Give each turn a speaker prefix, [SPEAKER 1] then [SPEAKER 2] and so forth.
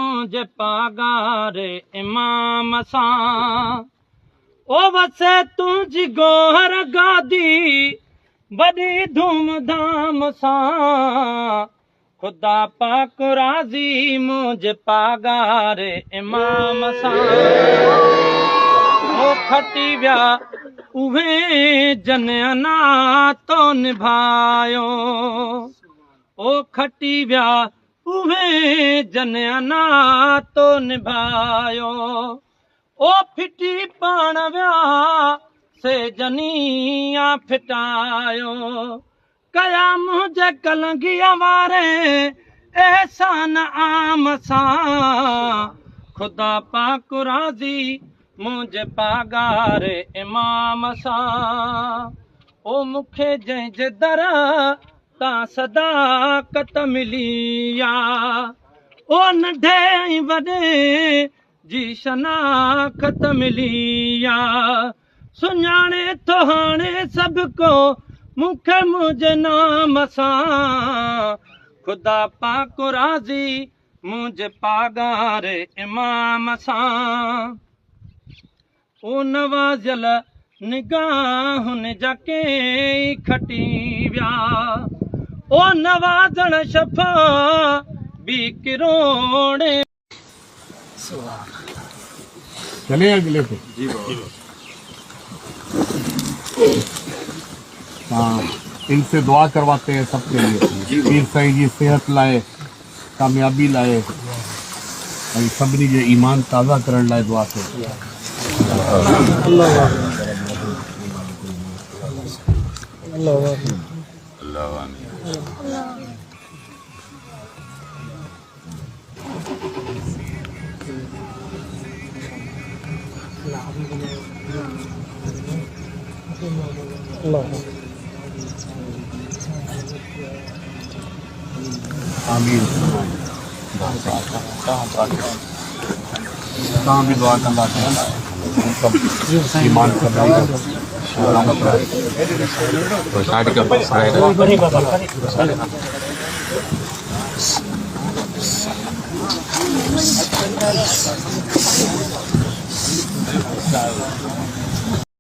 [SPEAKER 1] मुझे पागार इमाम सां ओ वसे तुझी गोहर गादी बड़ी धूमधाम सां खुदा पाक राज़ी मुझे पागार इमाम सां ओ खटी विया उहे जनना तो निभायो ओ खटी विया उहे जनना तो निभायो ओ फिटी पाण विया से जनिया फिटायो कया मुझे कलंगिया वारे एहसान आम सां खुदा पाक राज़ी मुझे पागार इमाम सां ओ मूंखे जंहिंजे दर तां सदाकत मिली आ ओ नंढे ऐं वॾे जी शनाख़त मिली आ सुञाणे थो हाणे सभु को मूंखे मुंहिंजे नाम सां खुदा पाक राज़ी मुंहिंजे पागार इमाम सां ओ नवाज़ियल निगाहुनि जा के खटी विया ओ नवाज़ण शफ़ा बि किरोड़े
[SPEAKER 2] चले अगले पे हाँ इनसे दुआ करवाते हैं सबके लिए पीर साईं जी सेहत लाए कामयाबी लाए ऐं सभिनी जो ईमान ताज़ा करण लाइ दुआ कयो आमीन तव्हां बि दुआ कंदा ईमान कंदा